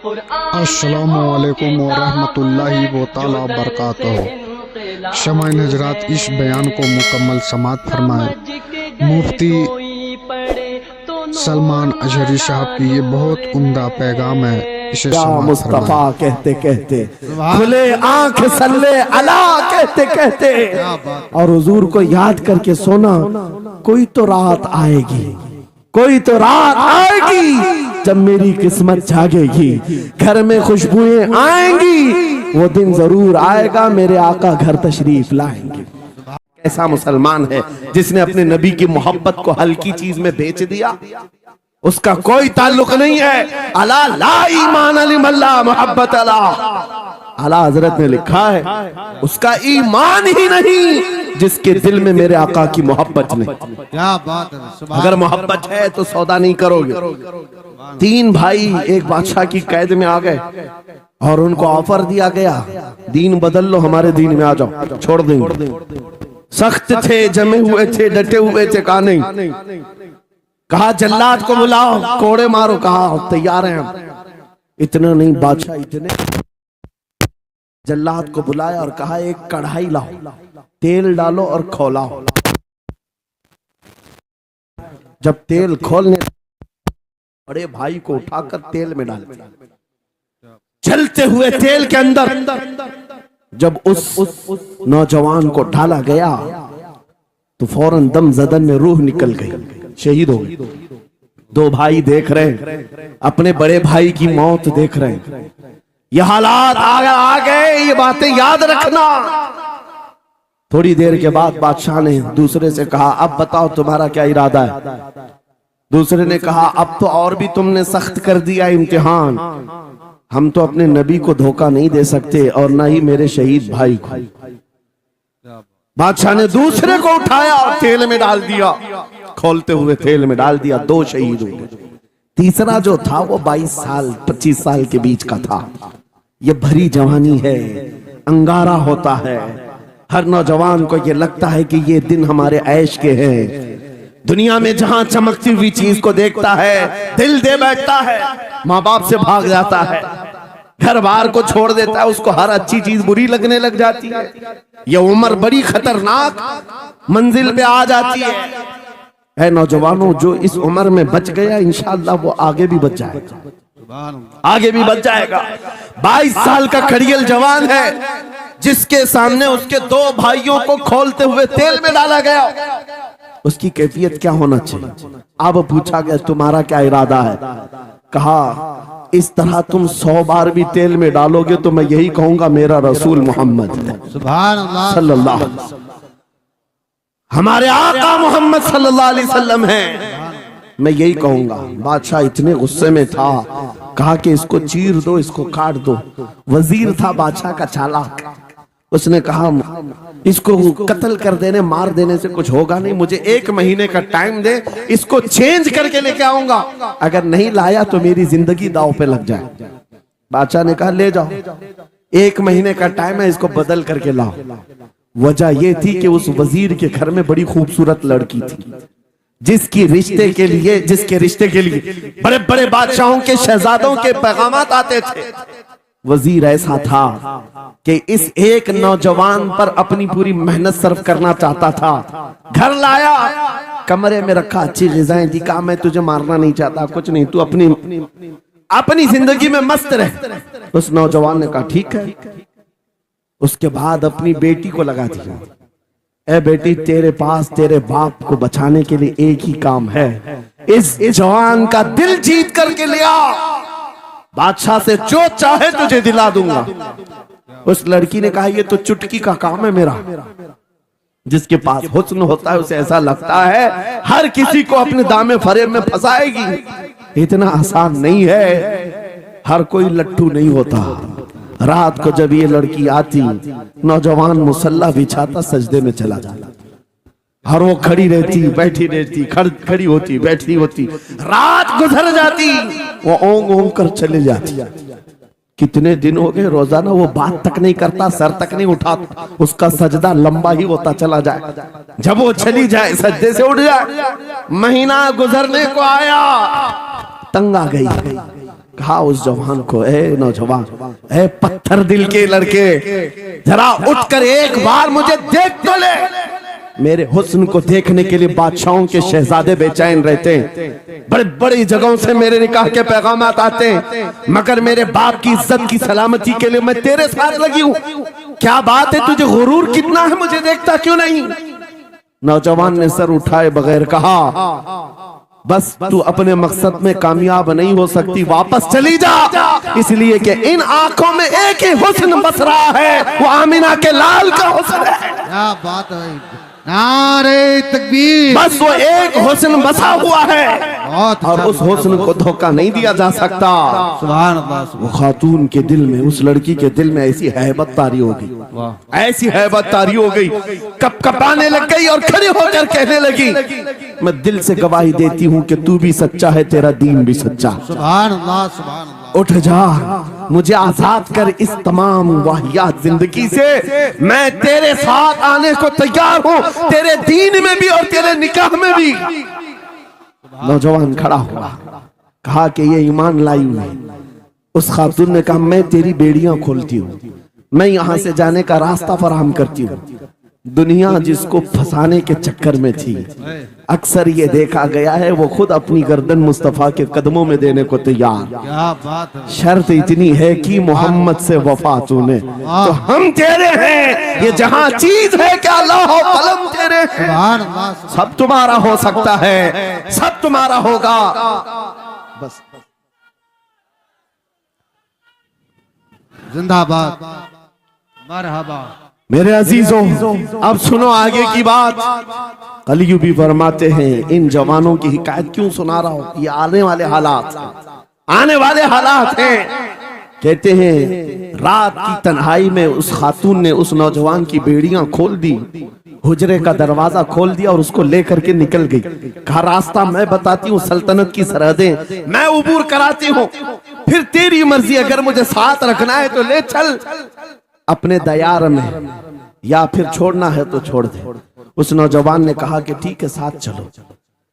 السلام علیکم ورحمۃ اللہ تعالی وبرکاتہ۔ شمع نظرات اس بیان کو مکمل سماعت فرمائے۔ مفتی سلمان اشہری صاحب کی یہ بہت عمدہ پیغام ہے، اسے یا سماعت مصطفیٰ فرمائے۔ کہتے کہتے، کھلے آنکھ صلی علی کہتے کہتے، اور حضور کو یاد کر کے سونا، کوئی تو رات آئے گی، کوئی تو رات آئے گی جب میری قسمت جاگے گی، گھر میں خوشبوئیں آئیں گی، وہ دن ضرور آئے گا میرے آقا گھر تشریف لائیں گے۔ ایسا مسلمان ہے جس نے اپنے نبی کی محبت کو ہلکی چیز میں بیچ دیا؟ اس کا کوئی تعلق نہیں ہے۔ الا لا ایمان لمن لا محبت له، اعلیٰ حضرت نے لکھا ہے اس کا ایمان ہی نہیں جس کے دل میں میرے آقا کی محبت نہیں۔ اگر محبت ہے تو سودا نہیں کرو گے۔ تین بھائی ایک بادشاہ کی قید میں آ گئے اور ان کو آفر دیا گیا، دین بدل لو، ہمارے دین میں آ جاؤ، چھوڑ دیں گے۔ سخت تھے، جمے ہوئے تھے، ڈٹے ہوئے تھے، کہا نہیں۔ کہا جلاد کو بلاؤ، کوڑے مارو، کہا تیار ہیں ہم۔ اتنا نہیں، بادشاہ اتنے جلاد کو بلایا اور کہا ایک کڑھائی لاؤ، تیل ڈالو اور کھولاؤ۔ جب تیل کھولنے بڑے بھائی کو اٹھا کر تیل میں ڈال دیا، جلتے ہوئے تیل کے اندر جب اس نوجوان کو ڈالا گیا تو فوراً دم زدن میں روح نکل گئی، شہید ہو گئی۔ دو بھائی دیکھ رہے ہیں، اپنے بڑے بھائی کی موت دیکھ رہے ہیں۔ یہ حالات آ گئے، یہ باتیں یاد رکھنا۔ تھوڑی دیر کے بعد بادشاہ نے دوسرے سے کہا اب بتاؤ تمہارا کیا ارادہ ہے؟ دوسرے نے کہا اب تو اور بھی تم نے سخت کر دیا امتحان، ہم تو اپنے نبی کو دھوکہ نہیں دے سکتے اور نہ ہی میرے شہید بھائی کو۔ بادشاہ نے دوسرے کو اٹھایا اور تیل میں ڈال دیا، کھولتے ہوئے تیل میں ڈال دیا، دو شہید ہوئے۔ تیسرا جو تھا وہ 22 سال 25 سال کے بیچ کا تھا۔ یہ بھری جوانی ہے، انگارہ ہوتا ہے، ہر نوجوان کو یہ لگتا ہے کہ یہ دن ہمارے عیش کے ہیں۔ دنیا میں جہاں چمکتی ہوئی چیز کو دیکھتا ہے دل دے بیٹھتا ہے، ماں باپ سے بھاگ جاتا ہے، گھر بار کو چھوڑ دیتا ہے، اس کو ہر اچھی چیز بری لگنے لگ جاتی ہے۔ یہ عمر بڑی خطرناک منزل پہ آ جاتی ہے۔ اے نوجوانوں، جو اس عمر میں بچ گیا انشاءاللہ وہ آگے بھی بچ جائے گا، آگے بھی بچ جائے گا۔ 22 سال کا کھڑیل جوان ہے جس کے سامنے اس کے دو بھائیوں کو کھولتے ہوئے تیل میں ڈالا گیا، اس کی کیفیت کیا ہونا چاہیے؟ اب پوچھا گیا تمہارا کیا ارادہ ہے؟ کہا اس طرح تم 100 بار بھی تیل میں ڈالو گے تو میں یہی کہوں گا میرا رسول محمد سبحان اللہ صلی اللہ علیہ وسلم، ہمارے آقا محمد صلی اللہ علیہ وسلم ہیں، میں یہی کہوں گا۔ بادشاہ اتنے غصے میں تھا، کہا کہ اس کو چیر دو، اس کو کاٹ دو۔ وزیر تھا بادشاہ کا چالاک، اس نے کہا اس کو قتل کر دینے مار دینے سے کچھ ہوگا نہیں، مجھے 1 مہینے کا ٹائم دے، اس کو چینج کر کے لے کے آؤں گا، اگر نہیں لایا تو میری زندگی داؤ پہ لگ جائے۔ بادشاہ نے کہا لے جاؤ، 1 مہینے کا ٹائم ہے، اس کو بدل کر کے لاؤ۔ وجہ یہ تھی کہ اس وزیر کے گھر میں بڑی خوبصورت لڑکی تھی جس کے رشتے کے لیے بڑے بڑے بادشاہوں کے شہزادوں کے پیغامات آتے تھے۔ وزیر ایسا تھا کہ اس ایک نوجوان پر اپنی پوری محنت صرف کرنا چاہتا تھا۔ گھر لایا، کمرے میں رکھا، اچھی غذائیں دی، کہا میں تجھے مارنا نہیں چاہتا، کچھ نہیں، تو اپنی زندگی میں مست رہ۔ اس نوجوان نے کہا ٹھیک ہے۔ اس کے بعد اپنی بیٹی کو لگا دیا، اے بیٹی تیرے پاس تیرے باپ کو بچانے کے لیے ایک ہی کام ہے، اس جوان کا دل جیت کر کے لیا، بادشاہ سے جو چاہے تجھے دلا دوں گا۔ اس لڑکی نے کہا یہ تو چٹکی کا کام ہے میرا۔ جس کے پاس حسن ہوتا ہے اسے ایسا لگتا ہے ہر کسی کو اپنے دامے فریب میں پھنسائے گی، اتنا آسان نہیں ہے، ہر کوئی لٹھو نہیں ہوتا۔ رات کو جب یہ لڑکی آتی، نوجوان مسلح بچھاتا سجدے میں چلا جاتا، اور وہ کھڑی رہتی بیٹھی رہتی، کھڑی ہوتی بیٹھی ہوتی، رات گزر جاتی، وہ اونگ اونگ کر چلے جاتی۔ کتنے دن ہو گئے، روزانہ وہ بات تک نہیں کرتا، سر تک نہیں اٹھاتا، اس کا سجدہ لمبا ہی ہوتا چلا جائے، جب وہ چلی جائے سجدے سے اٹھ جائے۔ مہینہ گزرنے کو آیا، تنگ آ گئی، کہا اس جوان کو، اے نوجوان، اے پتھر دل کے لڑکے، ذرا اٹھ کر ایک بار مجھے دیکھ تو لے۔ میرے حسن کو دیکھنے کے لیے بادشاہوں کے شہزادے بے چین رہتے ہیں، بڑے بڑی جگہوں سے میرے نکاح کے پیغامات آتے ہیں، مگر میرے باپ کی عزت کی سلامتی کے لیے میں تیرے ساتھ لگی ہوں۔ کیا بات ہے، تجھے غرور کتنا ہے، مجھے دیکھتا کیوں نہیں؟ نوجوان نے سر اٹھائے بغیر کہا، بس تو اپنے مقصد میں کامیاب نہیں ہو سکتی، واپس چلی جا، اس لیے کہ ان آنکھوں میں ایک ہی حسن بس رہا ہے، وہ آمینہ کے لال کا حسن ہے۔ کیا بات ہے، نعرہ تکبیر، بس وہ ایک حسن بسا ہوا ہے، اور اس حسن کو دھوکہ نہیں دیا جا سکتا۔ سبحان اللہ، وہ خاتون کے دل میں، اس لڑکی کے دل میں ایسی ہیبت طاری ہو گئی، ایسی ہیبت طاری ہو گئی، کپ کپانے لگ گئی اور کھڑی ہو کر کہنے لگی، میں دل سے گواہی دیتی ہوں کہ تو بھی سچا ہے، تیرا دین بھی سچا۔ سبحان اللہ، سبحان اللہ۔ اٹھ جا، مجھے آزاد کر اس تمام واہیات زندگی سے، میں تیرے ساتھ آنے کو تیار ہوں، تیرے دین میں بھی اور تیرے نکاح میں بھی۔ نوجوان کھڑا ہوا، کہا کہ یہ ایمان لائی ہوئی۔ اس خاتون نے کہا، میں تیری بیڑیاں کھولتی ہوں، میں یہاں سے جانے کا راستہ فراہم کرتی ہوں۔ دنیا جس کو پھنسانے کے چکر میں تھی، اکثر یہ دیکھا گیا ہے وہ خود اپنی گردن مصطفیٰ کے قدموں میں دینے کو تیار۔ کیا بات ہے، شرط اتنی ہے کہ محمد سے وفا تو نے، تو ہم تیرے ہیں، یہ جہاں چیز ہے کہ اللہ و قلم تیرے ہیں، سبحان اللہ، سب تمہارا ہو سکتا ہے، سب تمہارا ہوگا۔ بس زندہ باد، مرحبا۔ میرے عزیزوں، اب سنو آگے کی بات۔ علی بھی فرماتے ہیں، ان جوانوں کی حکایت کیوں سنا رہا ہوں، یہ آنے والے حالات، آنے والے حالات ہیں۔ کہتے ہیں رات کی تنہائی میں اس خاتون نے اس نوجوان کی بیڑیاں کھول دی، حجرے کا دروازہ کھول دیا اور اس کو لے کر کے نکل گئی۔ کہا راستہ میں بتاتی ہوں، سلطنت کی سرحدیں میں عبور کراتی ہوں، پھر تیری مرضی، اگر مجھے ساتھ رکھنا ہے تو لے چل اپنے دیار میں، یا پھر چھوڑنا ہے تو چھوڑ دے۔ اس نوجوان نے کہا کہ ٹھیک ہے، ساتھ چلو۔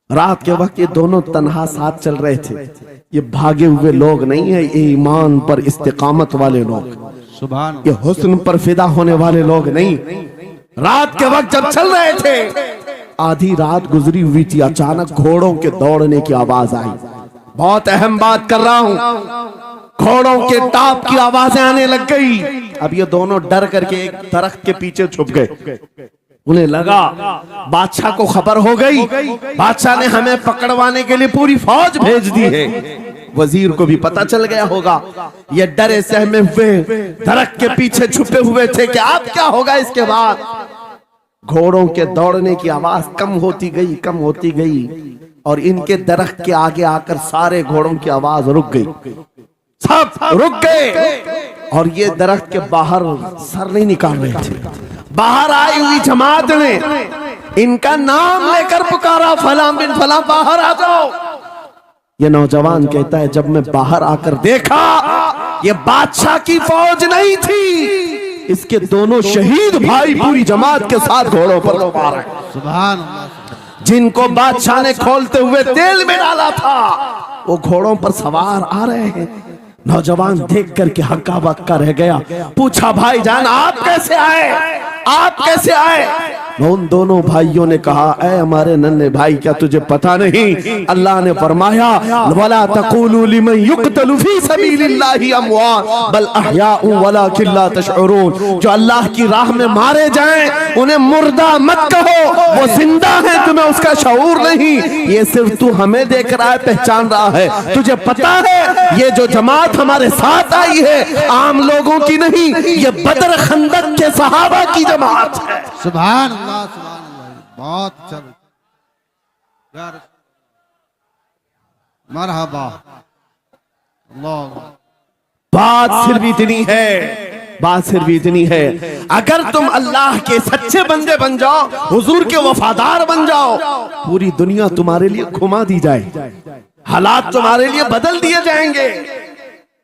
رات کے وقت یہ دونوں تنہا ساتھ چل رہے تھے۔ یہ بھاگے ہوئے لوگ نہیں ہیں، یہ ایمان پر استقامت والے لوگ، سبحان یہ حسن پر فدا ہونے والے لوگ نہیں۔ رات کے وقت جب چل رہے تھے، آدھی رات گزری ہوئی تھی، اچانک گھوڑوں کے دوڑنے کی آواز آئی۔ بہت اہم بات کر رہا ہوں، گھوڑوں کے ٹاپ کی آوازیں آنے لگ گئی۔ اب یہ دونوں ڈر کر کے ایک درخت کے پیچھے چھپ گئے۔ انہیں لگا بادشاہ کو خبر ہو گئی، بادشاہ نے ہمیں پکڑوانے کے لیے پوری فوج بھیج دی ہے۔ وزیر کو بھی پتا چل گیا ہوگا، یہ ڈرے سہمے ہوئے درخت کے پیچھے چھپے ہوئے تھے کہ اب کیا ہوگا اس کے بعد۔ گھوڑوں کے دوڑنے کی آواز کم ہوتی گئی، کم ہوتی گئی، اور ان کے درخت کے آگے آ کر سارے گھوڑوں کی آواز رک گئی، سب رک گئے، اور یہ درخت کے باہر سر نہیں نکال رہے تھے۔ باہر آئی ہوئی جماعت نے ان کا نام لے کر پکارا، فلاں بن فلاں باہر آ جاؤ۔ یہ نوجوان کہتا ہے جب میں باہر آ کر دیکھا، یہ بادشاہ کی فوج نہیں تھی، اس کے دونوں شہید بھائی پوری جماعت کے ساتھ گھوڑوں پر سوار ہیں، سبحان اللہ، جن کو بادشاہ نے کھولتے ہوئے تیل میں ڈالا تھا، وہ گھوڑوں پر سوار آ رہے ہیں۔ نوجوان دیکھ کر کے ہکا بکا رہ گیا، پوچھا بھائی جان آپ کیسے آئے، آپ کیسے آئے؟ ان دونوں بھائیوں نے کہا اے ہمارے ننھے بھائی کیا تجھے پتا نہیں، اللہ نے فرمایا وَلَا تَقُولُوا لِمَنْ يُقْتَلُ فِي سَبِيلِ اللَّهِ أَمْوَاتٌ بَلْ أَحْيَاءٌ وَلَكِنْ لَا تَشْعُرُونَ، جو اللہ کی راہ میں مارے جائیں انہیں مردہ مت کہو، وہ زندہ ہیں، تمہیں اس کا شعور نہیں، یہ صرف تو ہمیں دیکھ رہا ہے، پہچان رہا ہے، تجھے پتا ہے یہ جو جماعت ہمارے ساتھ آئی ہے عام لوگوں کی نہیں، یہ بدر خندق کے صحابہ کی جماعت ہے۔ سبحان اللہ، سبحان اللہ، بہت اچھا، یا رسول مرحبا، اللہ۔ بات صرف اتنی ہے، بات صرف اتنی ہے، اگر تم اللہ کے سچے بندے بن جاؤ، حضور کے وفادار بن جاؤ، پوری دنیا تمہارے لیے گھما دی جائے، حالات تمہارے لیے بدل دیے جائیں گے۔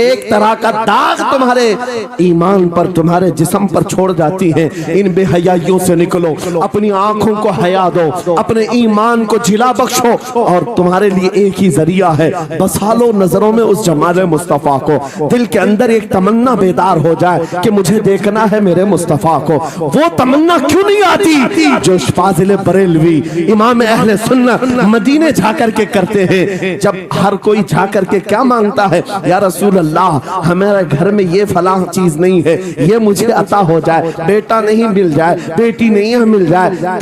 ایک طرح کا داغ تمہارے ایمان پر تمہارے جسم پر چھوڑ جاتی ہیں. ان بے حیائیوں سے نکلو, اپنی آنکھوں کو حیا دو, اپنے ایمان کو جلا بخشو, اور تمہارے لیے ایک ہی ذریعہ ہے, بسا لو نظروں میں اس جمال مصطفیٰ کو. دل کے اندر ایک تمنا بیدار ہو جائے کہ مجھے دیکھنا ہے میرے مصطفیٰ کو. وہ تمنا کیوں نہیں آتی جو فاضل بریلوی امام اہل سنت مدینے جا کر کے کرتے ہیں؟ جب ہر کوئی جا کر کے کیا مانگتا ہے, یا رسول اللہ ہمارے گھر میں یہ فلاں چیز نہیں ہے, یہ مجھے عطا ہو جائے, بیٹا نہیں مل جائے, بیٹی نہیں مل جائے,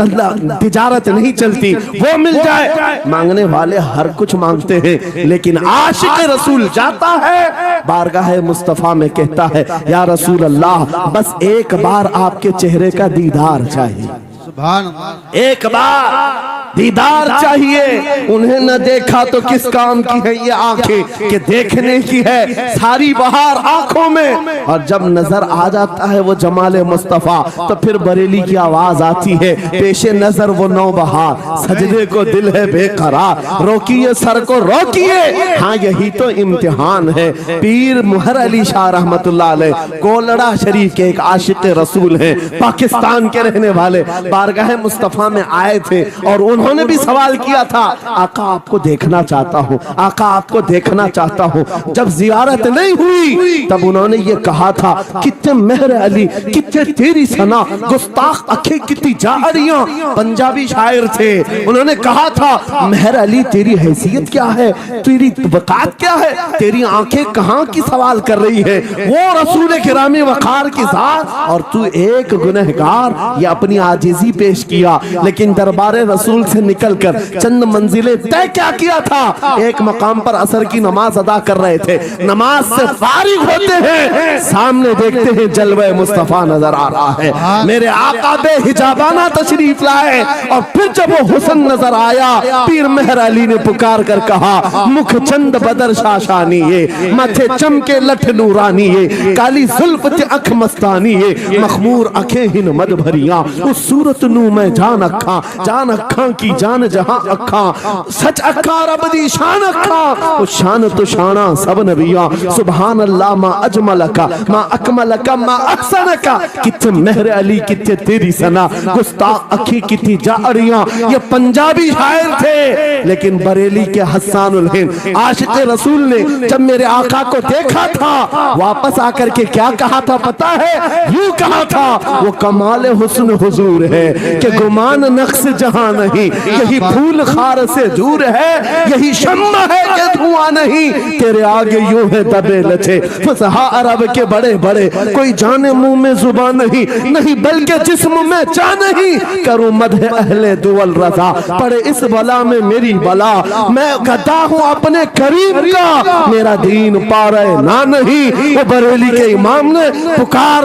تجارت نہیں چلتی, وہ مل جائے. مانگنے والے ہر کچھ مانگتے ہیں, لیکن عاشق رسول جاتا ہے بارگاہ مصطفیٰ میں کہتا ہے یا رسول اللہ بس ایک بار آپ کے چہرے کا دیدار چاہیے, سبحان اللہ. ایک بار دیدار چاہیے. انہیں نہ دیکھا تو کس کام کی ہے یہ آنکھیں کہ دیکھنے کی ہے ساری بہار آنکھوں میں. اور جب نظر آ جاتا ہے وہ جمال مصطفیٰ تو پھر بریلی کی آواز آتی ہے, پیش نظر وہ نو بہار, سجدے کو دل ہے بے قرار, روکیے سر کو روکیے. ہاں یہی تو امتحان ہے. پیر مہر علی شاہ رحمت اللہ علیہ کولڑا شریف کے ایک عاشق رسول ہیں, پاکستان کے رہنے والے, بارگاہ مصطفیٰ میں آئے تھے اور انہوں نے بھی سوال کیا تھا, آقا آپ کو دیکھنا چاہتا ہوں, آقا آپ کو دیکھنا چاہتا ہوں. جب زیارت نہیں ہوئی تب انہوں نے یہ کہا تھا کتنے مہر علی کتنے تیری ثنا, گستاخ اکھیں کتنی جاڑیاں. پنجابی شاعر تھے, انہوں نے کہا تھا مہر علی تیری حیثیت کیا ہے, تیری وقات کیا ہے, تیری آنکھیں کہاں کی سوال کر رہی ہے, وہ رسول گرامی وقار کی ذات, اور تو ایک گنہگار. یہ اپنی عاجزی پیش کیا, لیکن دربار رسول سے نکل کر چند منزلیں طے کیا تھا. ایک مقام پر عصر کی نماز ادا کر رہے تھے, نماز سے فارغ ہوتے ہیں, سامنے دیکھتے ہیں جلوہ مصطفیٰ نظر آ رہا ہے. میرے آقا بے حجابانہ تشریف لائے, اور پھر جب وہ حسن نظر آیا پیر مہر علی نے پکار کر کہا مکھ چند بدر شاشانی ہے, ماتھے چمکے لٹھ نورانی ہے, کالی زلف تے اکھ مستانی ہے, مخمور اکھیں ہن مد بھریاں, اس صورت نو میں جان اکھاں, جان اکھاں کی جان جہاں اکھاں, سچ اکھاں رب دی شان اکھاں, اس شان تو شانہ سب نبیاں. سبحان اللہ ما اجملکا ما اکملکا ما احسنکا. کتنے مہر علی کتنے تیری ثنا, گستاخ اکھی کتنی جاڑیاں. یہ پنجابی شاعر تھے, لیکن بریلی کے حسان الہند عاشق رسول نے جب میرے آقا کو دیکھا تھا واپس آ کر کے کیا کہا تھا پتا ہے, یوں کہا تھا وہ کمال حسن حضور ہے کہ گمان نقص جہاں نہیں, یہی پھول خار سے دور ہے, یہی شمع ہے کہ دھواں نہیں, تیرے آگے یوں ہے دبے لچے فصحا عرب کے بڑے بڑے, کوئی جانے منہ میں زبان نہیں بلکہ جسم میں جان نہیں. کروں مدح اہل دول رضا, پڑے اس بلا میں میری بلا, میں گدا ہوں اپنے کریم کا, میرا دین پارے نہ نہیں. وہ بریلی کے امام نے پکار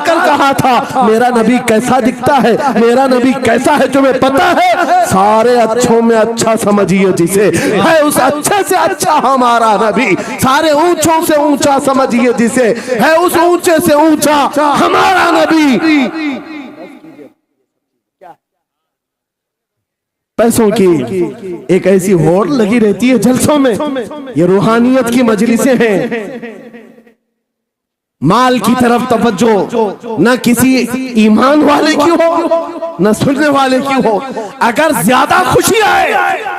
کر کہا تھا میرا نبی کیسا دکھتا ہے, میرا نبی کیسا ہے تمہیں پتا ہے, سارے اچھوں میں اچھا سمجھیے جسے, ہے اس اچھے سے اچھا ہمارا نبی, سارے اونچوں سے اونچا سمجھیے جسے, ہے اس اونچے سے اونچا ہمارا نبی. پیسوں کی ایک ایسی ہوڑ لگی رہتی ہے جلسوں میں, یہ روحانیت کی مجلسیں ہیں, مال کی طرف توجہ نہ کسی ایمان والے کی ہو نہ سننے والے کی ہو. اگر زیادہ خوشی آئے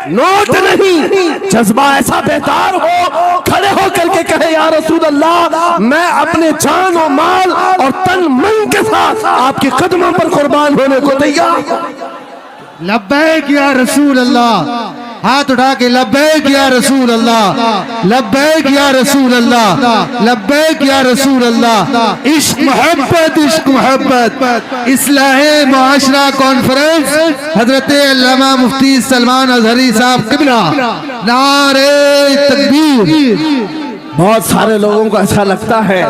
نوٹ نہیں, جذبہ ایسا بیدار ہو, کھڑے ہو کر کے کہے یا رسول اللہ میں اپنے جان و مال اور تن من کے ساتھ آپ کے قدموں پر قربان ہونے کو تیار. لبیک یا رسول اللہ, ہاتھ اٹھا کے لبیک یا رسول اللہ, لبیک یا رسول اللہ, لبیک یا رسول اللہ. عشق محبت, عشق محبت. اصلاح معاشرہ کانفرنس حضرت علامہ مفتی سلمان اظہری صاحب قبلہ, نعرہ تکبیر. بہت سارے لوگوں کو ایسا لگتا ہے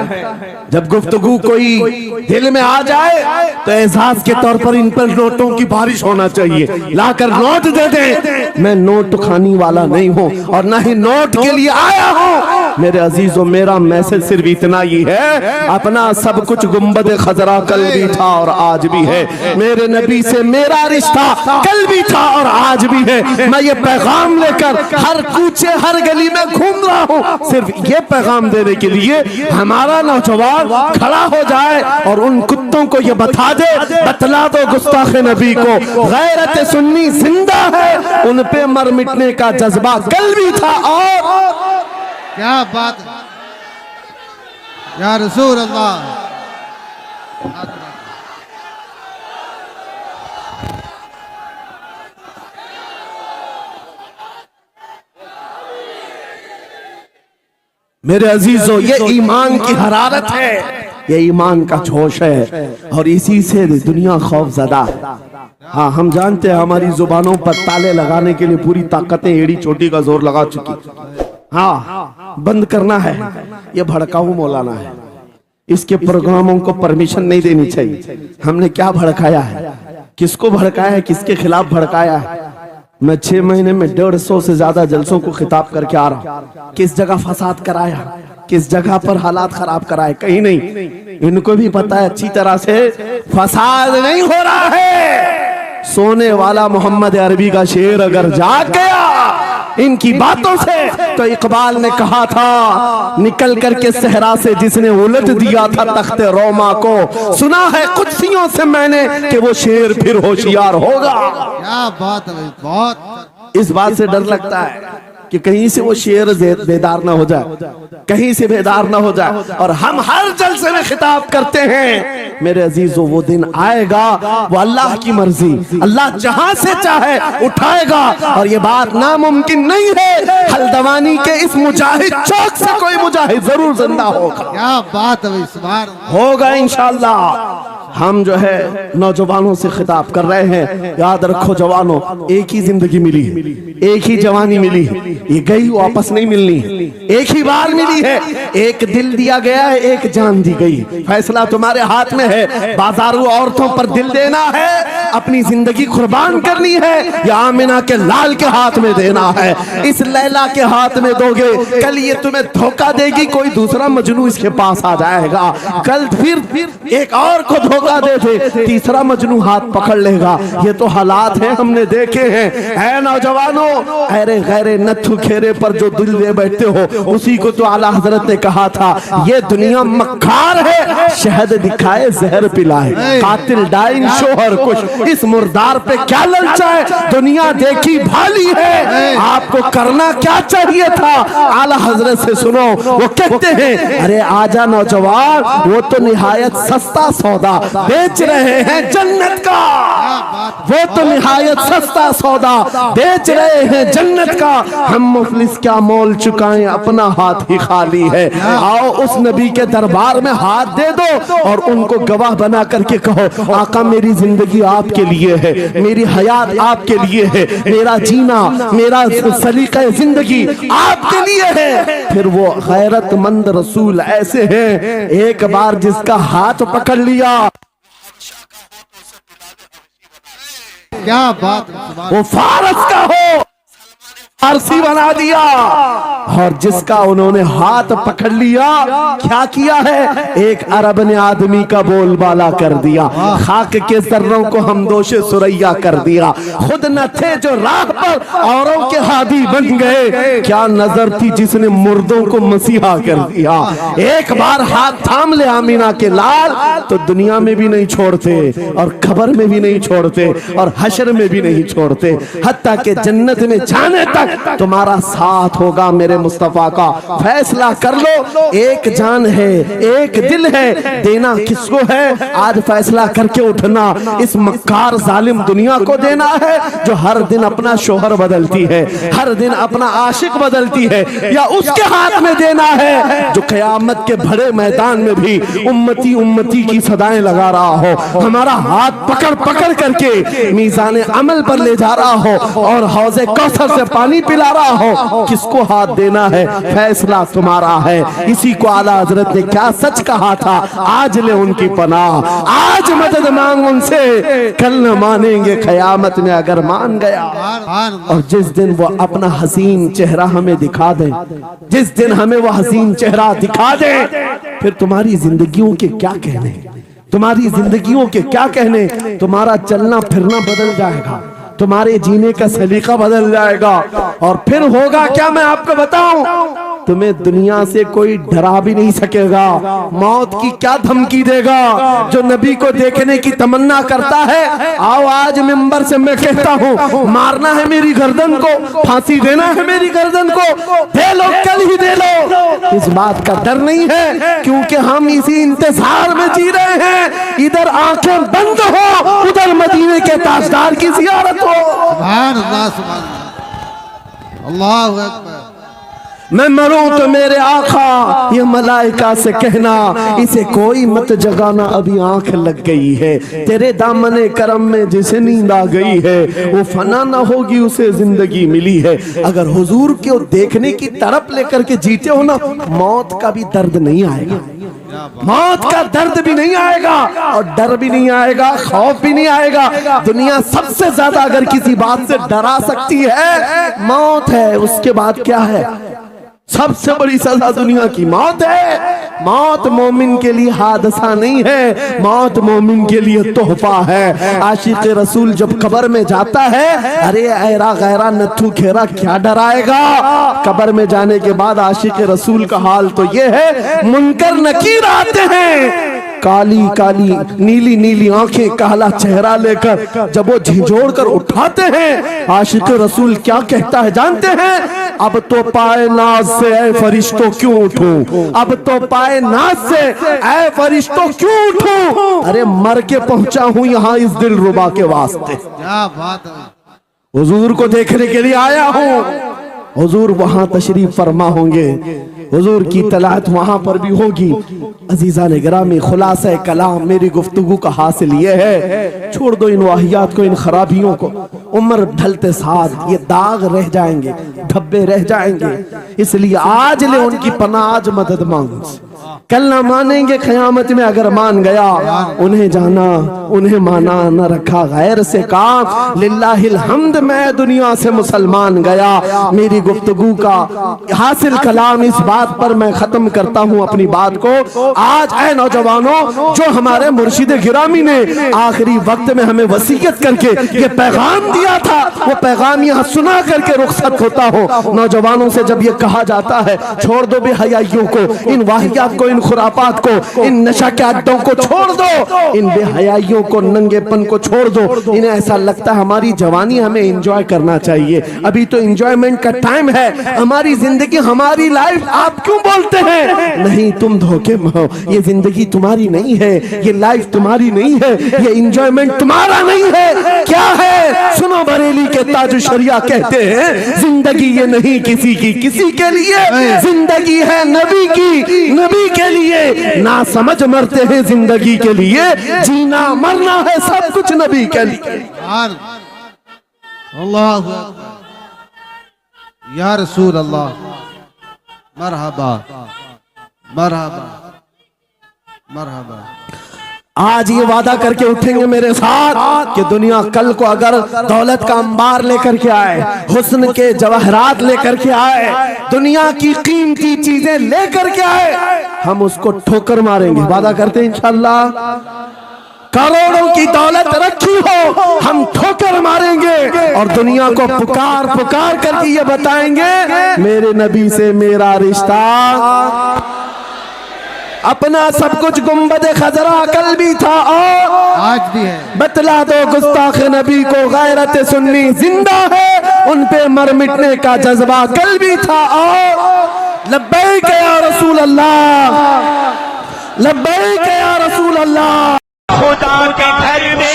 جب گفتگو کوئی دل میں آ جائے تو اعزاز کے طور پر ان پر نوٹوں کی بارش ہونا چاہیے, لا کر نوٹ دے دیں. میں نوٹ کھانی والا نہیں ہوں اور نہ ہی نوٹ کے لیے آیا ہوں, میرے عزیزوں میرا میسج صرف اتنا ہی ہے، اپنا سب کچھ گنبد خضرا کل بھی تھا اور آج بھی ہے، میرے نبی سے میرا رشتہ کل بھی تھا اور آج بھی ہے۔ میں یہ پیغام لے کر ہر کوچے ہر گلی میں گھوم رہا ہوں، صرف یہ پیغام دینے کے لیے ہمارا نوجوان کھڑا ہو جائے اور ان کتوں کو یہ بتا دے، بتلا دو گستاخ نبی کو غیرت سنی زندہ ہے، ان پہ مر مٹنے کا جذبہ کل بھی تھا اور کیا بات ہے یا رسول اللہ۔ میرے عزیزوں یہ ایمان کی حرارت ہے، یہ ایمان کا جوش ہے، اور اسی سے دنیا خوف زدہ ہے۔ ہاں ہم جانتے ہیں ہماری زبانوں پر تالے لگانے کے لیے پوری طاقتیں ایڑی چوٹی کا زور لگا چکی، ہاں بند کرنا ہے، یہ بھڑکاؤ مولانا ہے، اس کے پروگراموں کو پرمیشن نہیں دینی چاہیے۔ ہم نے کیا بھڑکایا ہے، کس کو بھڑکایا ہے، کس کے خلاف بھڑکایا ہے؟ میں 6 مہینے میں 150 سے زیادہ جلسوں کو خطاب کر کے آ رہا ہوں، کس جگہ فساد کرایا، کس جگہ پر حالات خراب کرائے، کہیں نہیں۔ ان کو بھی پتا ہے اچھی طرح سے فساد نہیں ہو رہا ہے۔ سونے والا محمد عربی کا شعر اگر جاگ گیا ان کی باتوں سے تو اقبال نے کہا تھا نکل کر کے صحرا سے جس نے الٹ دیا تھا تخت روما کو، سنا ہے قدسیوں سے میں نے کہ وہ شیر پھر ہوشیار ہوگا۔ کیا بات ہے بہت، اس بات سے ڈر لگتا ہے کہ کہیں سے وہ شیر بیدار نہ ہو جائے، کہیں سے بیدار نہ ہو جائے، اور ہم ہر جلسے میں خطاب کرتے ہیں میرے عزیزوں وہ دن آئے گا، وہ اللہ کی مرضی، اللہ جہاں سے چاہے اٹھائے گا، اور یہ بات ناممکن نہیں ہے، حلدوانی کے اس مجاہد چوک سے کوئی مجاہد ضرور زندہ ہوگا، کیا بات ہے سبحان اللہ، ہوگا انشاءاللہ۔ ہم جو ہے نوجوانوں سے خطاب کر رہے ہیں، یاد رکھو جوانوں، ایک ہی زندگی ملی ہے، ایک ہی جوانی ملی ہے، یہ گئی واپس نہیں ملنی، ایک ہی بار ملی ہے، ایک دل دیا گیا ہے، ایک جان دی گئی، فیصلہ تمہارے ہاتھ میں ہے، بازاروں عورتوں پر دل دینا ہے، اپنی زندگی قربان کرنی ہے، یا آمنہ کے لال کے ہاتھ میں دینا ہے، اس لیلا کے ہاتھ میں دو گے، کل یہ تمہیں دھوکہ دے گی، کوئی دوسرا مجنو اس کے پاس آ جائے گا، کل پھر ایک اور کو دھوکہ دے دے، تیسرا مجنو ہاتھ پکڑ لے گا، یہ تو حالات ہیں ہم نے دیکھے ہیں۔ اے نوجوانوں، ایرے غیرے نتھو کھیرے پر جو دل دے بیٹھتے ہو، اسی کو تو اعلیٰ حضرت نے کہا تھا یہ دنیا مکار ہے، شہد دکھائے زہر پلائے، قاتل ڈائن شوہر کش، اس مردار پہ کیا للچائے، دنیا دیکھی بھالی ہے، آپ کو کرنا کیا چاہیے تھا؟ اعلیٰ حضرت سے سنو، وہ کہتے ہیں ارے آجا نوجوان، وہ تو نہایت سستا سودا بیچ رہے ہیں جنت کا، وہ تو نہایت سستا سودا بیچ رہے ہیں جنت کا، ہم مفلس کیا مول چکائیں، اپنا ہاتھ ہی خالی ہے، آؤ اس نبی کے دربار میں ہاتھ دے دو اور ان کو گواہ بنا کر کے کہو آقا میری زندگی آپ کے لیے ہے، میری حیات آپ کے لیے ہے، میرا جینا میرا سلیقہ زندگی آپ کے لیے ہے۔ پھر وہ غیرت مند رسول ایسے ہیں، ایک بار جس کا ہاتھ پکڑ لیا کیا بات ہے سبحان اللہ، وہ فارس کا ہو فارسی بنا دیا، اور جس کا انہوں نے ہاتھ پکڑ لیا کیا کیا ہے، ایک عرب نے آدمی کا بول بالا کر دیا، خاک کے ذروں کو ہمدوش سریا کر دیا، خود نہ تھے جو راہ پر اوروں کے ہادی بن گئے، کیا نظر تھی جس نے مردوں کو مسیحا کر دیا، ایک بار ہاتھ تھام لے آمینہ کے لال تو دنیا میں بھی نہیں چھوڑتے اور قبر میں بھی نہیں چھوڑتے اور حشر میں بھی نہیں چھوڑتے، حتیٰ کہ جنت میں جانے تک تمہارا ساتھ ہوگا میرے مصطفیٰ کا۔ فیصلہ کر لو، ایک جان ہے ایک دل ہے، دینا کس کو ہے، آج فیصلہ کر کے اٹھنا، اس مکار ظالم دنیا کو دینا ہے جو ہر دن اپنا شوہر بدلتی ہے، ہر دن اپنا عاشق بدلتی ہے، یا اس کے ہاتھ میں دینا ہے جو قیامت کے بڑے میدان میں بھی امتی امتی کی صدائیں لگا رہا ہو، ہمارا ہاتھ پکڑ پکڑ کر کے میزان عمل پر لے جا رہا ہو اور حوض کوثر سے پانی پلا رہا ہو، کس کو ہاتھ دینا ہے فیصلہ تمہارا ہے۔ اسی کو اعلیٰ حضرت نے کیا سچ کہا تھا، آج لے ان کی پناہ، آج مدد مانگ ان سے، کل نہ مانیں گے قیامت میں اگر مان گیا۔ اور جس دن وہ اپنا حسین چہرہ ہمیں دکھا دیں، جس دن ہمیں وہ حسین چہرہ دکھا دیں، پھر تمہاری زندگیوں کے کیا کہنے، تمہاری زندگیوں کے کیا کہنے، تمہارا چلنا پھرنا بدل جائے گا، تمہارے جینے کا سلیقہ بدل جائے گا۔ اور پھر ہوگا کیا میں آپ کو بتاؤں، تمہیں دنیا سے کوئی ڈرا بھی نہیں سکے گا۔ موت کی کیا دھمکی دے گا؟ جو نبی کو دیکھنے کی تمنا کرتا ہے، آؤ آج منبر سے میں کہتا ہوں، مارنا ہے میری گردن کو، پھانسی دینا ہے میری گردن کو، دے لو کل ہی دے لو، اس بات کا ڈر نہیں ہے، کیونکہ ہم اسی انتظار میں جی رہے ہیں، ادھر آنکھیں بند ہو، ادھر مدینے کے تاجدار کی زیارت ہو۔ سبحان اللہ، سبحان اللہ، اللہ اکبر۔ میں مروں تو میرے آقا، یہ ملائکہ سے کہنا، اسے کوئی مت جگانا، ابھی آنکھ لگ گئی ہے، تیرے دامن کرم میں جسے نیند آ گئی ہے، وہ فنا نہ ہوگی اسے زندگی ملی ہے۔ اگر حضور کو دیکھنے کی تڑپ لے کر کے جیتے ہو نا، موت کا بھی درد نہیں آئے گا، موت کا درد بھی نہیں آئے گا، اور ڈر بھی نہیں آئے گا، خوف بھی نہیں آئے گا۔ دنیا سب سے زیادہ اگر کسی بات سے ڈرا سکتی ہے، موت ہے، اس کے بعد کیا ہے؟ سب سے بڑی سزا دنیا کی موت ہے۔ موت مومن کے لیے حادثہ نہیں ہے، موت مومن کے لیے تحفہ ہے۔ عاشق رسول جب قبر میں جاتا ہے، ارے ایرا غیرہ نتھو کھیرا کیا ڈرائے گا؟ قبر میں جانے کے بعد عاشق رسول کا حال تو یہ ہے، منکر نکیر آتے ہیں، کالی کالی نیلی نیلی آنکھیں، کالا چہرہ لے کر جب وہ جھنجھوڑ کر اٹھاتے ہیں، عاشق رسول کیا کہتا ہے جانتے ہیں؟ اب تو پائے ناز سے اے فرشتوں کیوں اٹھوں، اب تو پائے ناز سے اے فرشتوں کیوں اٹھوں، ارے مر کے پہنچا ہوں یہاں اس دل ربا کے واسطے، کیا بات ہے، حضور کو دیکھنے کے لیے آیا ہوں۔ حضور وہاں تشریف فرما ہوں گے، حضور کی طلعت وہاں پر بھی ہوگی۔ عزیزان گرامی، خلاصہ کلام میری گفتگو کا حاصل یہ ہے، چھوڑ دو ان واہیات کو، ان خرابیوں کو، عمر ڈھلتے ساتھ یہ داغ رہ جائیں گے، دھبے رہ جائیں گے، اس لیے آج لے ان کی پناہ، آج مدد مانگ، کل نہ مانیں گے قیامت میں اگر مان گیا، انہیں جانا انہیں مانا، نہ رکھا غیر سے کام، للہ الحمد میں دنیا سے مسلمان گیا۔ میری گفتگو کا حاصل کلام اس بات پر میں ختم کرتا ہوں اپنی بات کو۔ آج اے نوجوانوں، جو ہمارے مرشد گرامی نے آخری وقت میں ہمیں وصیت کر کے یہ پیغام دیا تھا، وہ پیغام یہاں سنا کر کے رخصت ہوتا ہو۔ نوجوانوں سے جب یہ کہا جاتا ہے چھوڑ دو بے حیائیوں کو، ان واہیات کو، ان خرافات کو، ان نشہ کے اڈوں کو چھوڑ دو، ان بے حیائیوں کو، ننگے پن کو چھوڑ دو۔ انہیں ایسا لگتا ہے ہماری جوانی ہمیں انجوائے کرنا چاہیے، ابھی تو انجوائمنٹ کا ٹائم ہے، ہماری زندگی، ہماری لائف آپ کیوں بولتے ہیں؟ نہیں، تم دھوکے میں ہو، یہ زندگی تمہاری نہیں ہے، یہ لائف تمہاری نہیں ہے، یہ انجوائمنٹ تمہارا نہیں ہے۔ کیا ہے؟ سنو، بریلی کے تاج الشریعہ کہتے ہیں، زندگی یہ نہیں کسی کی کسی کے لیے، زندگی ہے نبی کی نبی کے لیے، نہ سمجھ مرتے ہیں زندگی کے لیے، جینا مرنا ہے سب کچھ نبی کے لیے۔ اللہ یا رسول اللہ، مرحبا مرحبا مرحبا۔ آج یہ وعدہ کر کے اٹھیں گے میرے ساتھ کہ دنیا کل کو اگر دولت کا انبار لے کر کے آئے، حسن کے جواہرات لے کر کے آئے، دنیا کی قیمتی چیزیں لے کر کے آئے، ہم اس کو ٹھوکر ماریں گے، وعدہ کرتے ہیں انشاءاللہ۔ کروڑوں کی دولت رکھی ہو، ہم ٹھوکر ماریں گے، اور دنیا کو پکار پکار کر کے یہ بتائیں گے میرے نبی سے میرا رشتہ، اپنا سب کچھ گنبد خضرا کل بھی تھا اور آج بھی ہے، بتلا دو گستاخ نبی کو غیرت سنی زندہ ہے، ان پہ مر مٹنے کا جذبہ کل بھی تھا اور لبیک یا رسول اللہ، لبیک یا رسول اللہ۔ خدا کے گھر میں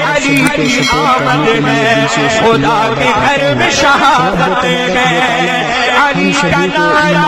علی کی آمد ہے، خدا کے گھر میں شہادت ہے، علی کا نعرہ